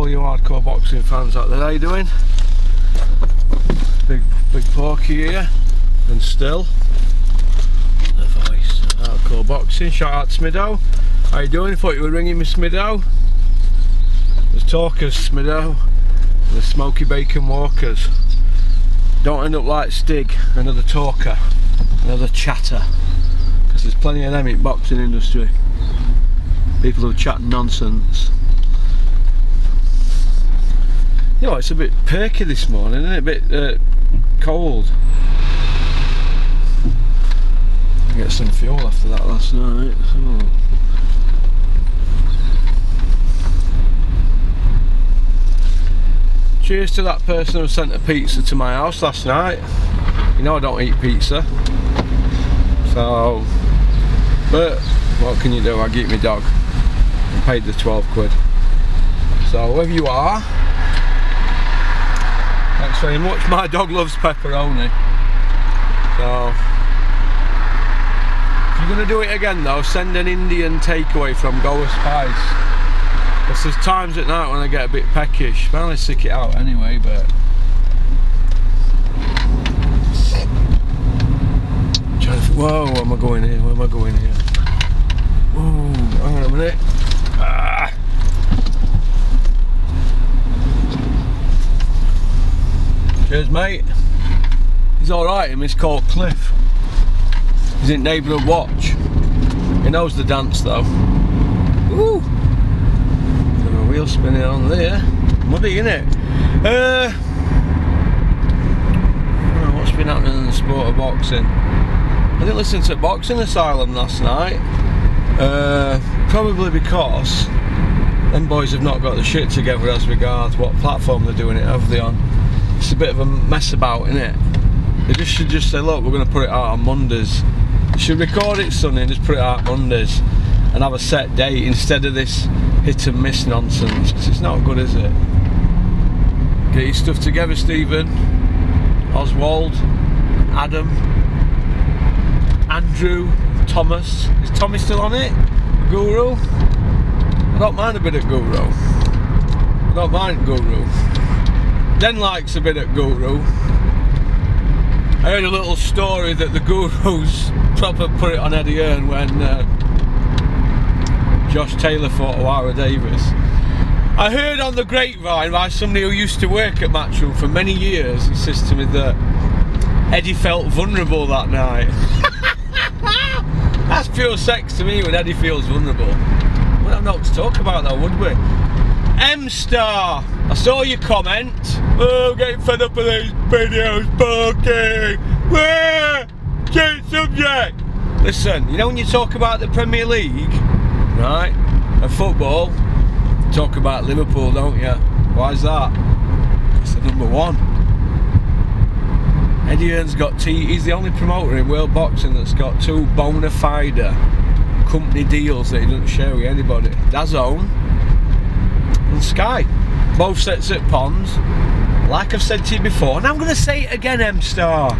all you hardcore boxing fans out there. How you doing? Big Porky here, and still the voice of hardcore boxing. Shout out to Smido. How you doing? Thought you were ringing me, Smido. There's talkers, Smido. The smoky bacon walkers. Don't end up like Stig, another talker, another chatter. Because there's plenty of them in boxing industry. People who chat nonsense. You know, it's a bit perky this morning, isn't it? A bit cold. Get some fuel after that last night. So. Cheers to that person who sent a pizza to my house last night. You know I don't eat pizza. So, but what can you do? I get my dog. I paid the 12 quid. So whoever you are, thanks very much. My dog loves pepperoni. So, if you're going to do it again though, send an Indian takeaway from Goa Spice. Because there's times at night when I get a bit peckish. I only stick it out anyway, but... Whoa, where am I going here? Where am I going here? Whoa, hang on a minute. Ah. Cheers, mate. He's alright, him. He's called Cliff. He's in Neighbourhood Watch. He knows the dance though. Woo! Wheel spinning on there. Muddy, innit? What's been happening in the sport of boxing? I didn't listen to Boxing Asylum last night. Probably because them boys have not got the shit together as regards what platform they're doing it, have they on? It's a bit of a mess about, innit? They should just say, look, we're going to put it out on Mondays. They should record it Sunday and just put it out Mondays and have a set date instead of this hit and miss nonsense, because it's not good, is it? Get your stuff together, Stephen, Oswald, Adam, Andrew, Thomas. Is Tommy still on it? Guru? I don't mind a bit of Guru. I don't mind Guru. Den likes a bit of Guru. I heard a little story that the Gurus proper put it on Eddie Hearn when Josh Taylor fought O'Hara Davis. I heard on the grapevine by somebody who used to work at Matchroom for many years, he says to me that Eddie felt vulnerable that night. That's pure sex to me when Eddie feels vulnerable. We'd have not to talk about that, would we? M-Star, I saw your comment. Oh, I'm getting fed up with these videos, Porky. Change subject. Listen, you know when you talk about the Premier League, right, and football, talk about Liverpool, don't you? Why is that? It's the number one. Eddie Hearn's got he's the only promoter in world boxing that's got 2 bona fide company deals that he doesn't share with anybody. DAZN and Sky. Both sets at Ponds. Like I've said to you before, and I'm going to say it again, M-Star.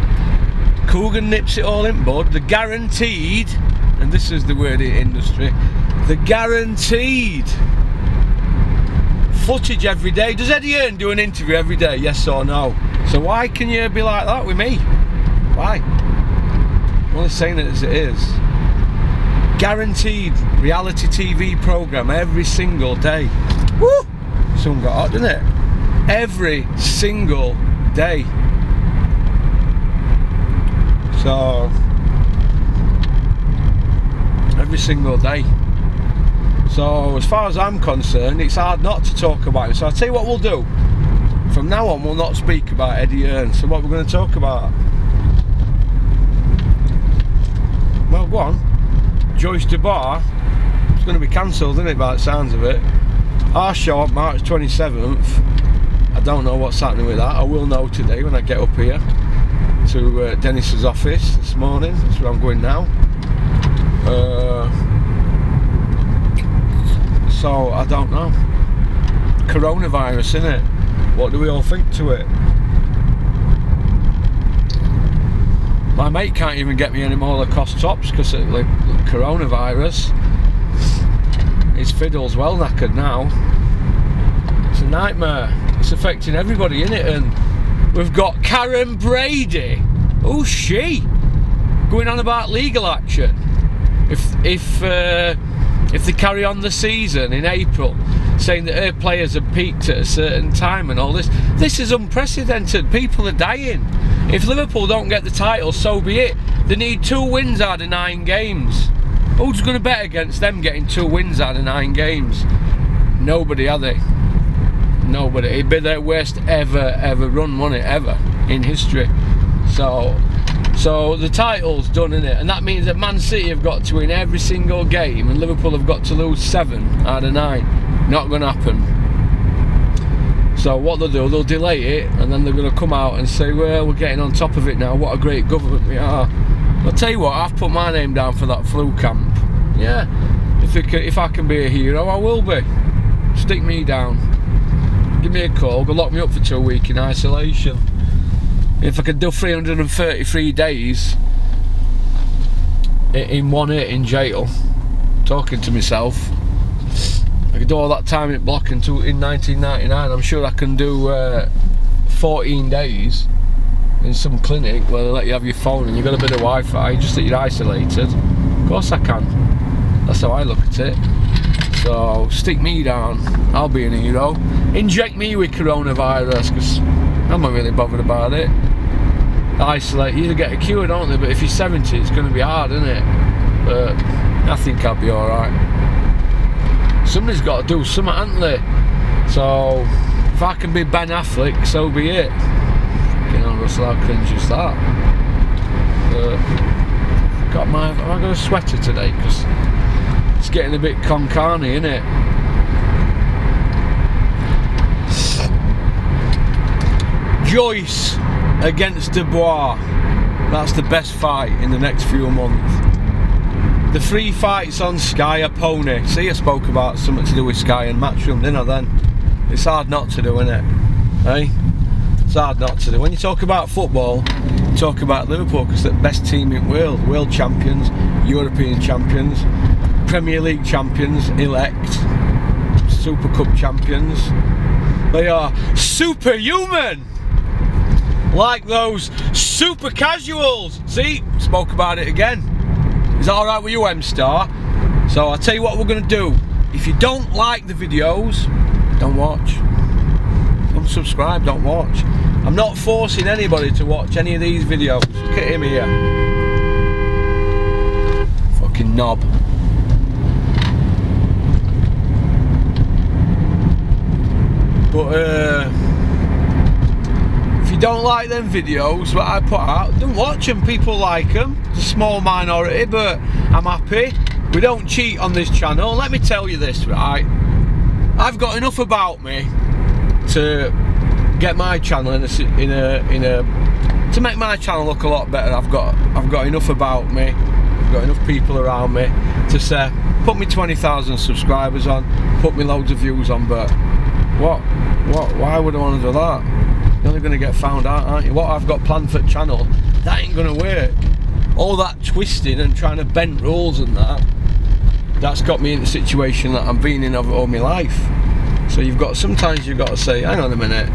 Coogan nips it all in bud. The guaranteed, and this is the word in industry, the guaranteed footage every day. Does Eddie Hearn do an interview every day? Yes or no? So why can you be like that with me? Why? I'm only saying it as it is. Guaranteed reality TV programme every single day. Woo! Someone got hot, didn't it? Every single day. So every single day. So as far as I'm concerned, it's hard not to talk about it. So I'll tell you what we'll do. From now on, we'll not speak about Eddie Hearn. So what we're going to talk about? Well, go on. Joyce DeBar. It's going to be cancelled, isn't it, by the sounds of it? Our show on March 27th. I don't know what's happening with that. I will know today when I get up here to Dennis's office this morning. That's where I'm going now. So I don't know. Coronavirus, innit? What do we all think to it? My mate can't even get me any more Lacoste tops because of the coronavirus. His fiddle's well knackered now. So a nightmare. It's affecting everybody, innit? And we've got Karen Brady. Who's she? Going on about legal action. If they carry on the season in April, saying that her players have peaked at a certain time and all this. This is unprecedented. People are dying. If Liverpool don't get the title, so be it. They need 2 wins out of 9 games. Who's going to bet against them getting 2 wins out of 9 games? Nobody, are they? Nobody. It'd be their worst ever run, wouldn't it? Ever in history. So the title's done, innit? And that means that Man City have got to win every single game and Liverpool have got to lose 7 out of 9. Not going to happen. So what they'll do, they'll delay it and then they're going to come out and say, well, we're getting on top of it now, what a great government we are. I'll tell you what, I've put my name down for that flu camp. Yeah, if I can be a hero, I will be. Stick me down. Give me a call, go lock me up for 2 weeks in isolation. If I could do 333 days in 1 hit in jail, talking to myself, I could do all that time in block in 1999. I'm sure I can do 14 days in some clinic where they let you have your phone and you've got a bit of Wi-Fi, just that you're isolated. Of course I can. That's how I look at it. So stick me down, I'll be an hero. Inject me with coronavirus, because I'm not really bothered about it. Isolate, you either get a cure, don't they? But if you're 70, it's going to be hard, isn't it? But I think I'll be alright. Somebody's got to do something, haven't they? So if I can be Ben Affleck, so be it. You know, Russell, how cringe is that? Have I got a sweater today? Because it's getting a bit con carny, isn't it? Joyce against Dubois. That's the best fight in the next few months. The 3 fights on Sky are pony. See, I spoke about something to do with Sky and Matchroom, didn't I then? It's hard not to do, isn't it? Hey? It's hard not to do. When you talk about football, you talk about Liverpool because they're the best team in the world. World champions, European champions, Premier League champions, elect, Super Cup champions. They are superhuman! Like those super casuals. See, spoke about it again. Is that alright with you, M-Star? So I'll tell you what we're going to do. If you don't like the videos, don't watch. Unsubscribe, don't watch. I'm not forcing anybody to watch any of these videos. Look at him here. Fucking knob. But if you don't like them videos that I put out, don't watch them. People like them. It's a small minority, but I'm happy. We don't cheat on this channel. Let me tell you this, right? I've got enough about me to get my channel to make my channel look a lot better. I've got enough about me. I've got enough people around me to say, put me 20,000 subscribers on, put me loads of views on, but why would I want to do that? You're only going to get found out, aren't you? What I've got planned for the channel, that ain't going to work. All that twisting and trying to bend rules and that's got me in the situation that I've been in all my life. So sometimes you've got to say, hang on a minute.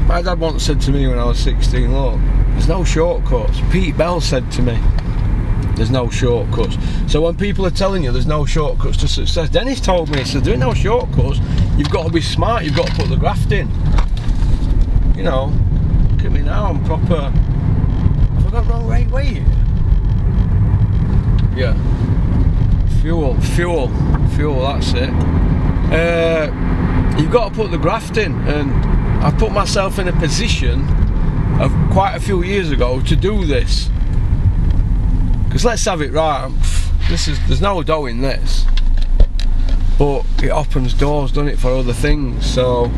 My dad once said to me when I was 16, look, there's no shortcuts. Pete Bell said to me, there's no shortcuts. So when people are telling you there's no shortcuts to success, Dennis told me, he said, there ain't no shortcuts. You've got to be smart, you've got to put the graft in. You know, look at me now, I'm proper. Have I got wrong way? Yeah. Fuel, that's it. You've got to put the graft in, and I put myself in a position of quite a few years ago to do this. Because let's have it right, there's no dough in this, but it opens doors, doesn't it, for other things. So,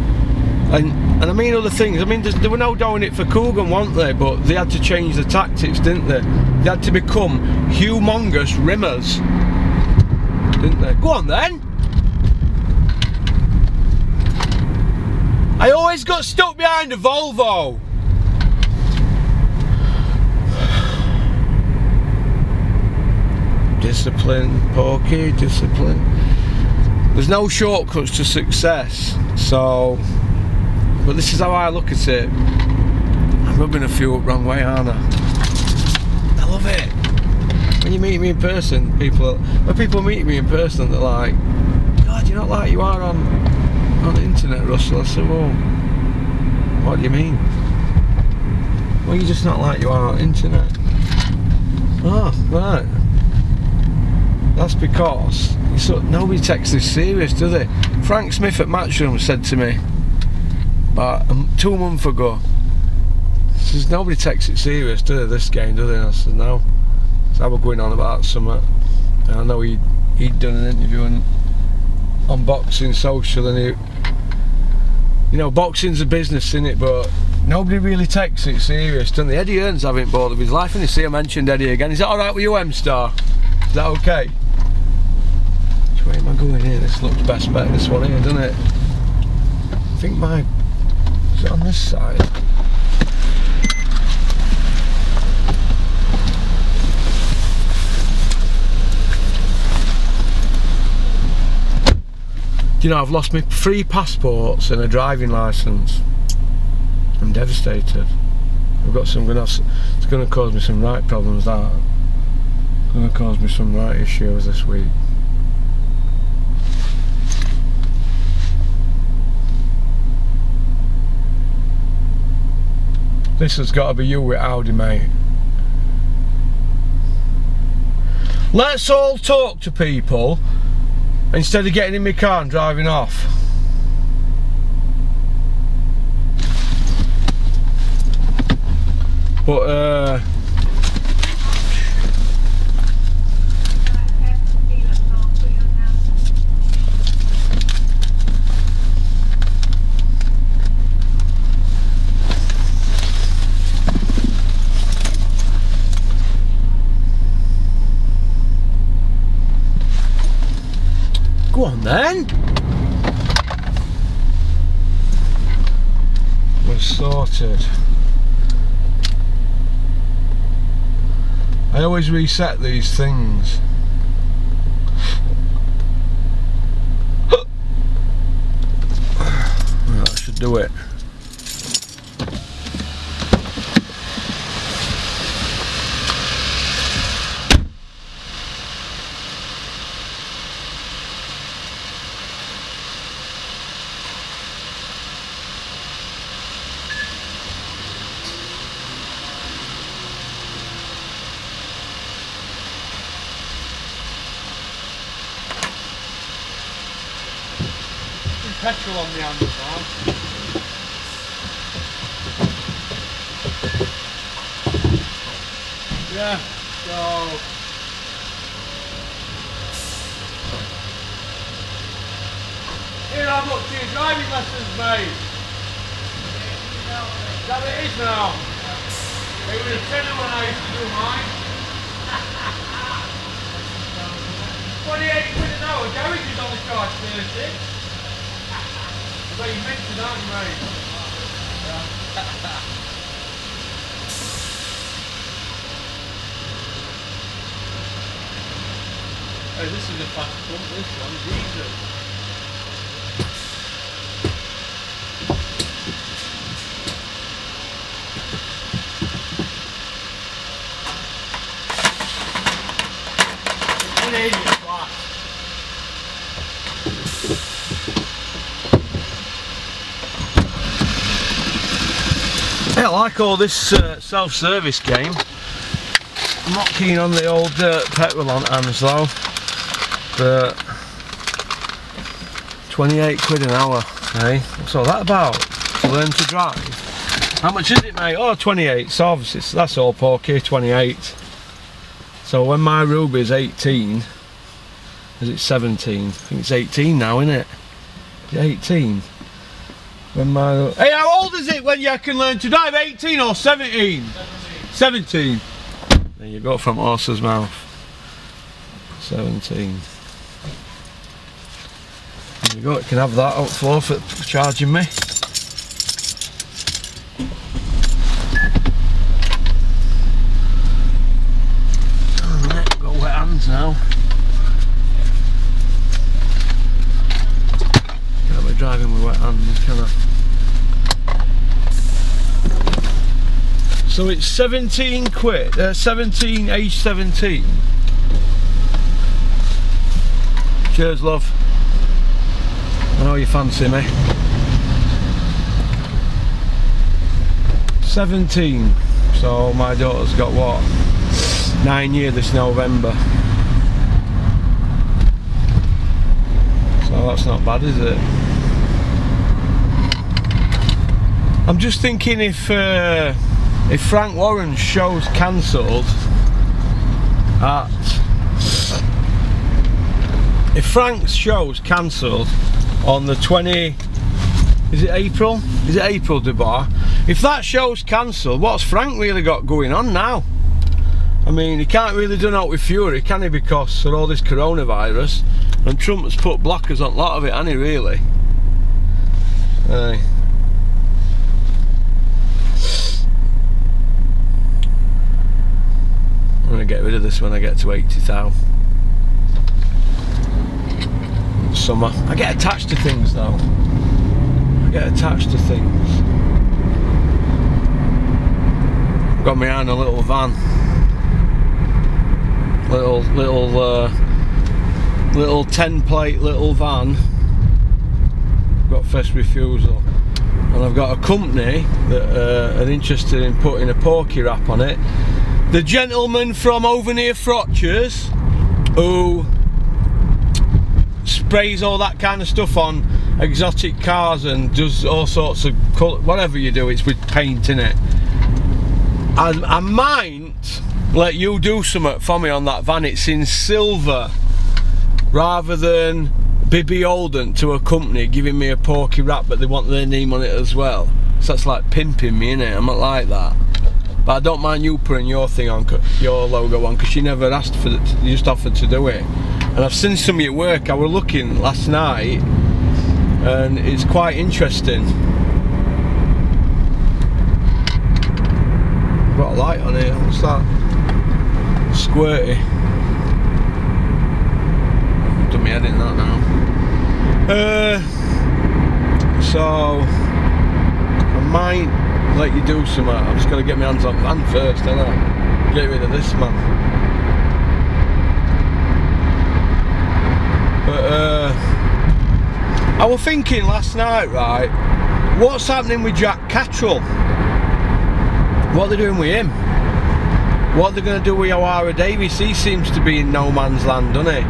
and I mean other things. I mean, there were no dough in it for Coogan, weren't they? But they had to change the tactics, didn't they? They had to become humongous rimmers, didn't they? Go on then. I always got stuck behind a Volvo. Discipline, Porky, discipline. there's no shortcuts to success. So, but this is how I look at it. I'm rubbing a few up wrong way, aren't I? I love it. When you meet me in person, when people meet me in person, they're like, God, you're not like you are on the internet, Russell. I said, well, what do you mean? Well, you're just not like you are on the internet. Oh, right. That's because nobody takes this serious, do they? Frank Smith at Matchroom said to me about 2 months ago, he says, nobody takes it serious, do they, this game, do they? And I said, no. So I was going on about something. And I know he'd done an interview on Boxing Social, and you know, boxing's a business, innit, but nobody really takes it serious, don't they? Eddie Hearn's having bored of his life, and you see I mentioned Eddie again. Is that alright with you, M-Star? Is that okay? Which way am I going here? This looks best bet, this one here, doesn't it? I think is it on this side? Do you know, I've lost my 3 passports and a driving licence. I'm devastated. I've got some, it's going to cause me some right problems, that. It's going to cause me some right issues this week. This has got to be you with Audi, mate. Let's all talk to people instead of getting in my car and driving off. But go on then. We're sorted. I always reset these things. That should do it. Petrol on the handlebar. Yeah, so here I'm up to your driving lessons, mate. Is that what it is now? It was a tenner when I used to do mine. 28 quid an hour, garage is only charged 30. But you mentioned that, mate. Oh, this is a fast pump, this one, Jesus. What an idiot class. Yeah, I like all this self-service game. I'm not keen on the old petrol on hands though. But 28 quid an hour, eh? What's all that about? To learn to drive. How much is it, mate? Oh, 28. So obviously that's all Porky, 28. So when my Ruby's 18, is it 17? I think it's 18 now, isn't it? Is it 18? When my... Hey, how old is it when you can learn to drive? 18 or 17? 17. There you go, from horse's mouth. 17. There you go, you can have that out floor for charging me. Oh, got wet hands now. can I? So it's 17 quid, 17, age 17. Cheers, love. I know you fancy me. 17. So my daughter's got what? 9 years this November. So that's not bad, is it? I'm just thinking if Frank Warren's show's cancelled if Frank's show's cancelled on the 20, is it April? Is it April, Dubai? If that show's cancelled, what's Frank really got going on now? I mean, he can't really do out with Fury, can he, because of all this coronavirus, and Trump has put blockers on a lot of it, hasn't he, really? Aye. I'm going to get rid of this when I get to 80,000. Summer. I get attached to things though. I get attached to things. Got me on a little van. Little 10 plate little van. Got first refusal. And I've got a company that are interested in putting a Porky wrap on it. The gentleman from over near Frotchers who sprays all that kind of stuff on exotic cars and does all sorts of colour, whatever you do, it's with paint in it. I might let you do something for me on that van. It's in silver, rather than be beholden to a company giving me a Porky wrap but they want their name on it as well. So that's like pimping me, innit? I'm not like that. But I don't mind you putting your thing on, your logo on, because you never asked for it, you just offered to do it. And I've seen some of your work. I was looking last night and it's quite interesting. Got a light on here, what's that? Squirty. Done my head in that now. So I might let you do something. I'm just going to get my hands on the van first, ain't I? Get rid of this man. But I was thinking last night, right, what's happening with Jack Cattrall? What are they doing with him? What are they going to do with O'Hara Davies? He seems to be in no man's land, doesn't he?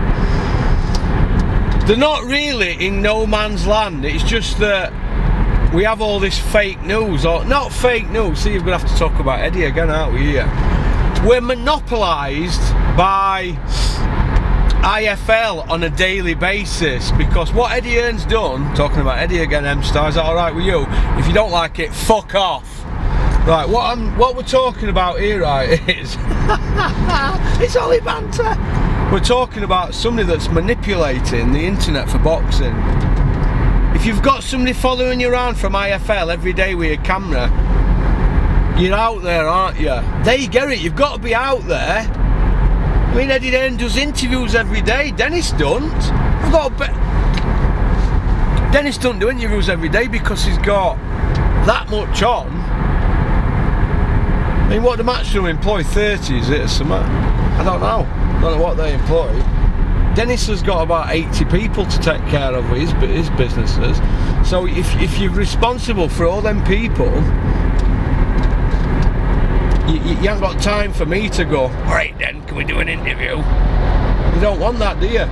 They're not really in no man's land, it's just that we have all this fake news, or not fake news, see, you're going to have to talk about Eddie again, aren't we, here? We're monopolised by IFL on a daily basis, because what Eddie Hearn's done, talking about Eddie again, M-Star, is that alright with you? If you don't like it, fuck off. Right, what we're talking about here, right, is it's only banter. We're talking about somebody that's manipulating the internet for boxing. If you've got somebody following you around from IFL every day with your camera, you're out there, aren't you? They get it, you've got to be out there. I mean, Eddie Hearn does interviews every day, Dennis don't. I've got a bet. Dennis don't do interviews every day because he's got that much on. I mean, what do Matchroom employ? 30, is it, or something? I don't know. I don't know what they employ. Dennis has got about 80 people to take care of his businesses. So if you're responsible for all them people, you haven't got time for me to go, alright then, can we do an interview? You don't want that, do you?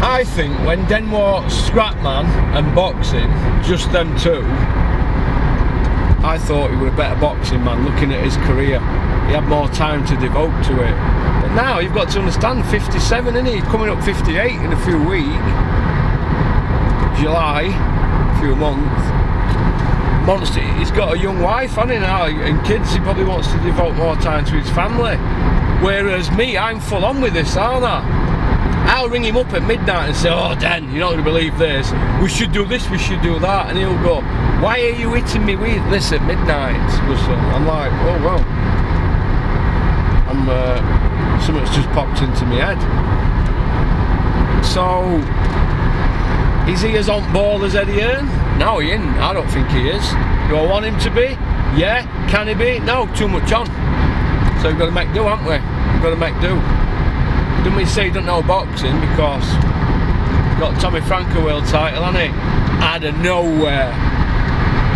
I think when Denmark, Scrapman and boxing, just them two, I thought he was a better boxing man looking at his career. He had more time to devote to it. But now you've got to understand, 57, isn't he? Coming up 58 in a few weeks. July, a few months. Monster, he's got a young wife, hasn't he now, and kids. He probably wants to devote more time to his family. Whereas me, I'm full on with this, aren't I? I'll ring him up at midnight and say, oh Dan, you're not going to believe this, we should do this, we should do that, and he'll go, why are you hitting me with this at midnight? I'm like, oh well, something's just popped into my head. So Is he as on ball as Eddie Hearn? No, he isn't. I don't think he is. Do I want him to be? Yeah. Can he be? No, too much on. So we've got to make do, haven't we? We've got to make do. Don't we say he don't know boxing because he's got Tommy Franco world title, hasn't he? Out of nowhere.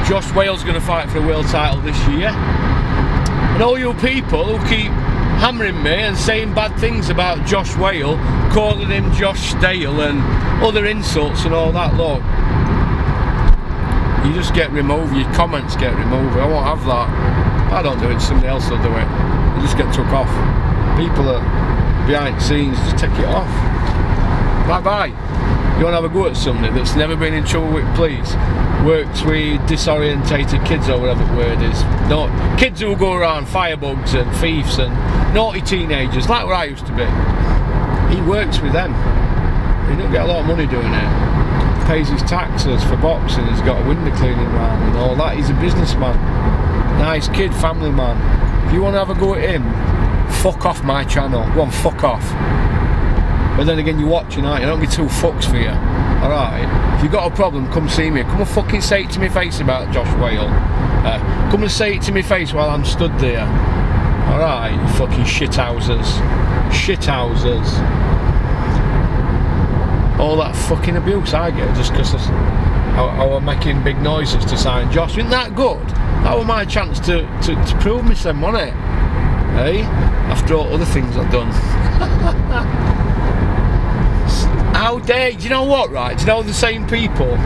Josh Wale's going to fight for a world title this year. And all you people who keep hammering me and saying bad things about Josh Wale, calling him Josh Stale and other insults and all that, look, you just get removed, your comments get removed. I won't have that. I don't do it, somebody else will do it. You just get took off. People that behind the scenes, just take it off. Bye bye. You want to have a go at somebody that's never been in trouble with police, works with disorientated kids or whatever the word is. No, kids who go around firebugs and thieves and naughty teenagers, like where I used to be. He works with them. He don't get a lot of money doing it. Pays his taxes for boxing, he's got a window cleaning round and all that. He's a businessman. Nice kid, family man. If you want to have a go at him, fuck off my channel. Go on, fuck off. But then again, you're watching, aren't you? Don't be two fucks for you. Alright? If you've got a problem, come see me. Come and fucking say it to my face about Josh Wale. Come and say it to my face while I'm stood there. Alright, you fucking shithousers. Shithousers. All that fucking abuse I get just because I was making big noises to sign Josh. Isn't that good? That was my chance to prove myself, wasn't it? Hey? After all other things I've done. How dare, do you know what, right? Do you know the same people?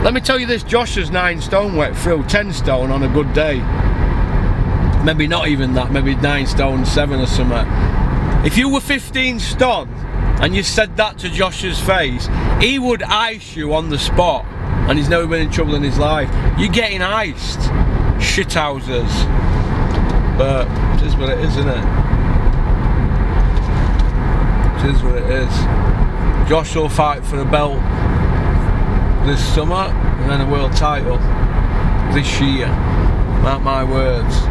Let me tell you this, Josh is 9 stone wet through, 10 stone on a good day. Maybe not even that, maybe 9 stone 7 or something. If you were 15 stone and you said that to Josh's face, he would ice you on the spot, and he's never been in trouble in his life. You're getting iced, shithousers. But it is what it is, isn't it? It is what it is. Josh will fight for a belt this summer and then a world title this year. Mark my words.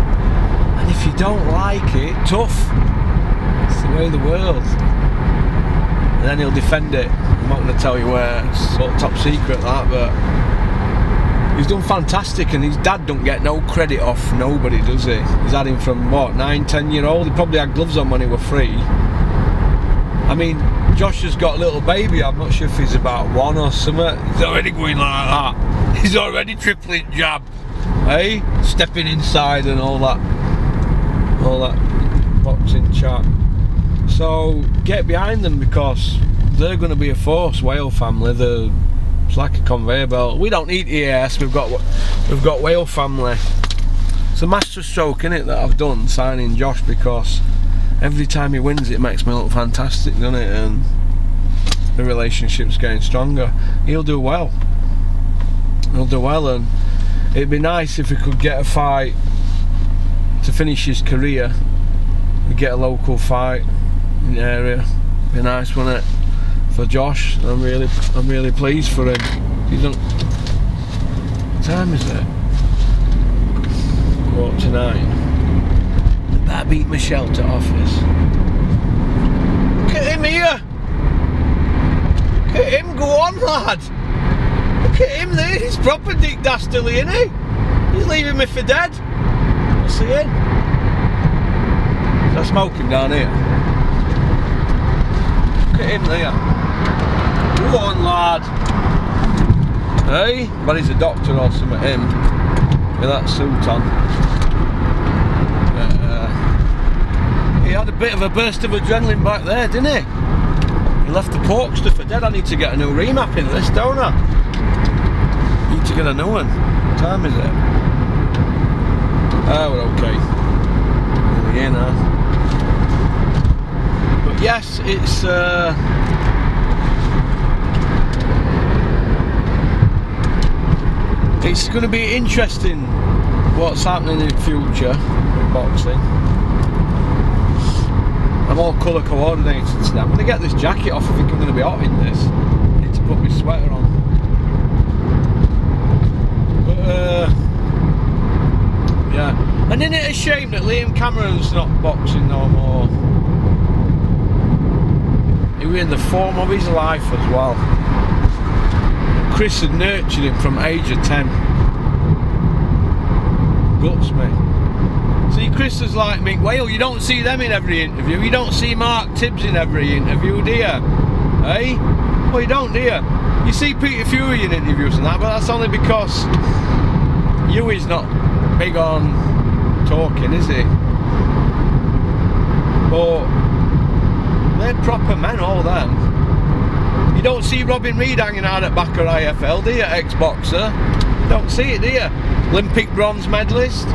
And if you don't like it, tough. It's the way of the world. And then he'll defend it. I'm not going to tell you where. It's sort of top secret that, but he's done fantastic, and his dad don't get no credit off nobody, does he? He's had him from what, 9, 10 year old? He probably had gloves on when he were 3. I mean, Josh has got a little baby, I'm not sure if he's about 1 or something. He's already going like that. He's already tripling jab. Hey? Stepping inside and all that boxing chat. So get behind them, because they're going to be a force, Wale family. It's like a conveyor belt. We don't need EAS, we've got Wale family. It's a master stroke, innit, that I've done signing Josh, because every time he wins it makes me look fantastic, doesn't it? And the relationship's getting stronger. He'll do well. He'll do well, and it'd be nice if he could get a fight to finish his career. We get a local fight in the area. Be nice, wouldn't it? For Josh. I'm really pleased for him. He's done. What time is it? 8:45. I beat Michelle to office. Look at him here. Look at him, go on, lad. Look at him there, he's proper Dick Dastardly, isn't he? He's leaving me for dead. What's he in? Is that smoking down here? Look at him there. Go on, lad. Hey? But he's a doctor or something, him. With that suit on. He had a bit of a burst of adrenaline back there, didn't he? He left the Porkster for dead. I need to get a new remap in this, don't I? Need to get a new one. What time is it? Oh, we're okay. Nearly here now. But yes, it's going to be interesting what's happening in the future with boxing. I'm all colour coordinated today. I'm going to get this jacket off. I think I'm going to be hot in this. I need to put my sweater on. But yeah. And isn't it a shame that Liam Cameron's not boxing no more? He was in the form of his life as well. Chris had nurtured him from age of 10. Guts me. See, Chris is like Mick Whale. You don't see them in every interview. You don't see Mark Tibbs in every interview, do you? Eh? Well, you don't, do you? You see Peter Fury in interviews and that, but that's only because Huey's not big on talking, is he? But they're proper men, all them. You don't see Robin Reid hanging out at back of IFL, do you, ex-boxer? Don't see it, do you? Olympic bronze medalist,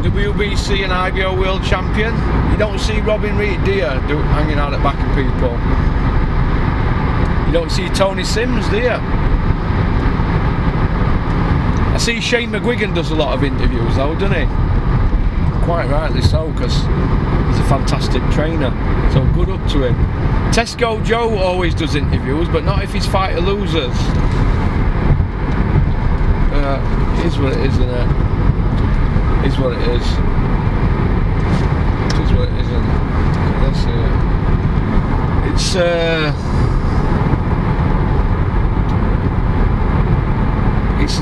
WBC and IBO world champion. You don't see Robin Reid, do you, hanging out at back of people? You don't see Tony Sims, do you? I see Shane McGuigan does a lot of interviews though, doesn't he? Quite rightly so, because he's a fantastic trainer, so good up to him. Tesco Joe always does interviews, but not if he's fighter losers. It is what it is, isn't it? It is what it is. It is what it isn't. Let's see. It's a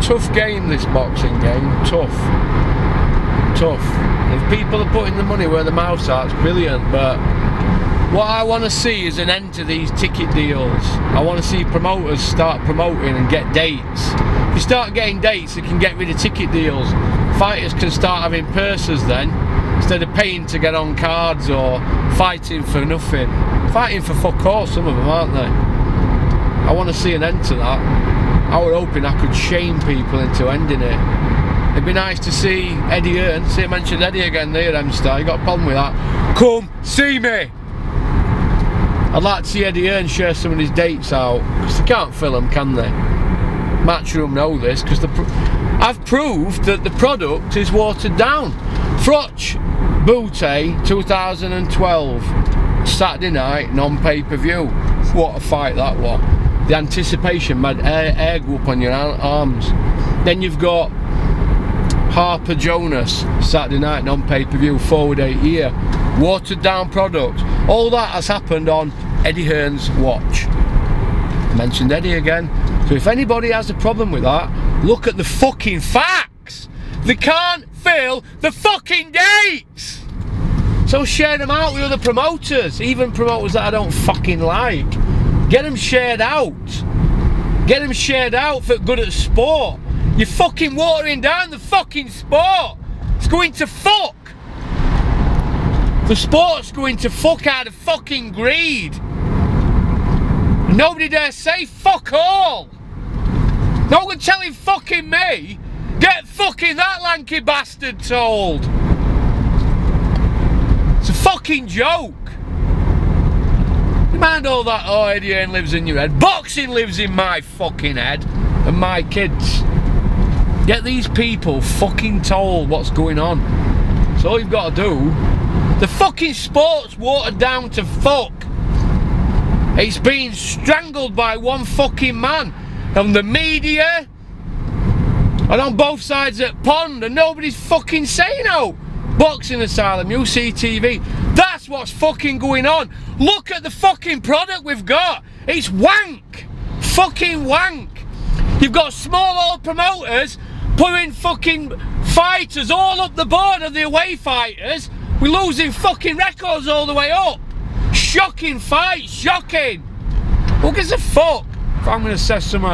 tough game, this boxing game. Tough. If people are putting the money where the mouths are, it's brilliant, but what I want to see is an end to these ticket deals. I want to see promoters start promoting and get dates. If you start getting dates, they can get rid of ticket deals. Fighters can start having purses then, instead of paying to get on cards or fighting for nothing. Fighting for fuck all, some of them, aren't they? I want to see an end to that. I was hoping I could shame people into ending it. It'd be nice to see Eddie Hearn. See, I mentioned Eddie again there, M-Star. You got a problem with that? Come see me! I'd like to see Eddie Hearn share some of his dates out, because they can't fill them, can they? Matchroom know this, because I've proved that the product is watered down. Froch Butte 2012, Saturday night, non-pay-per-view. What a fight that was. The anticipation made air go up on your arms. Then you've got Harper Jonas, Saturday night, non-pay-per-view, forward 8 year. Watered down product. All that has happened on Eddie Hearn's watch. I mentioned Eddie again. So if anybody has a problem with that, look at the fucking facts. They can't fill the fucking dates. So share them out with other promoters, even promoters that I don't fucking like. Get them shared out. Get them shared out for good at sport. You're fucking watering down the fucking sport. It's going to fuck. The sport's going to fuck out of fucking greed. Nobody dare say fuck all. No one telling fucking me, get fucking that lanky bastard told. It's a fucking joke. You mind all that, oh, Eddie Hearn lives in your head. Boxing lives in my fucking head and my kids. Get these people fucking told what's going on. That's all you've got to do. The fucking sport's watered down to fuck. It's being strangled by one fucking man. On the media and on both sides at pond, and nobody's fucking saying out. Boxing Asylum, UCTV. That's what's fucking going on. Look at the fucking product we've got. It's wank. Fucking wank. You've got small old promoters putting fucking fighters all up the board of the away fighters. We're losing fucking records all the way up. Shocking fight, shocking. Who gives a fuck if I'm gonna say something?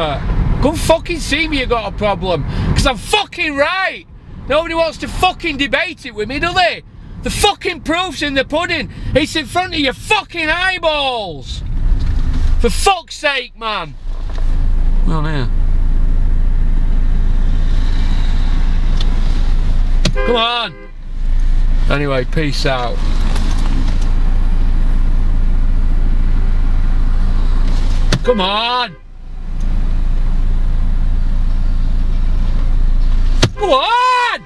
Come fucking see me, you got a problem. Because I'm fucking right. Nobody wants to fucking debate it with me, do they? The fucking proof's in the pudding. It's in front of your fucking eyeballs. For fuck's sake, man. Well, here. Come on. Anyway, peace out. Come on. Come on.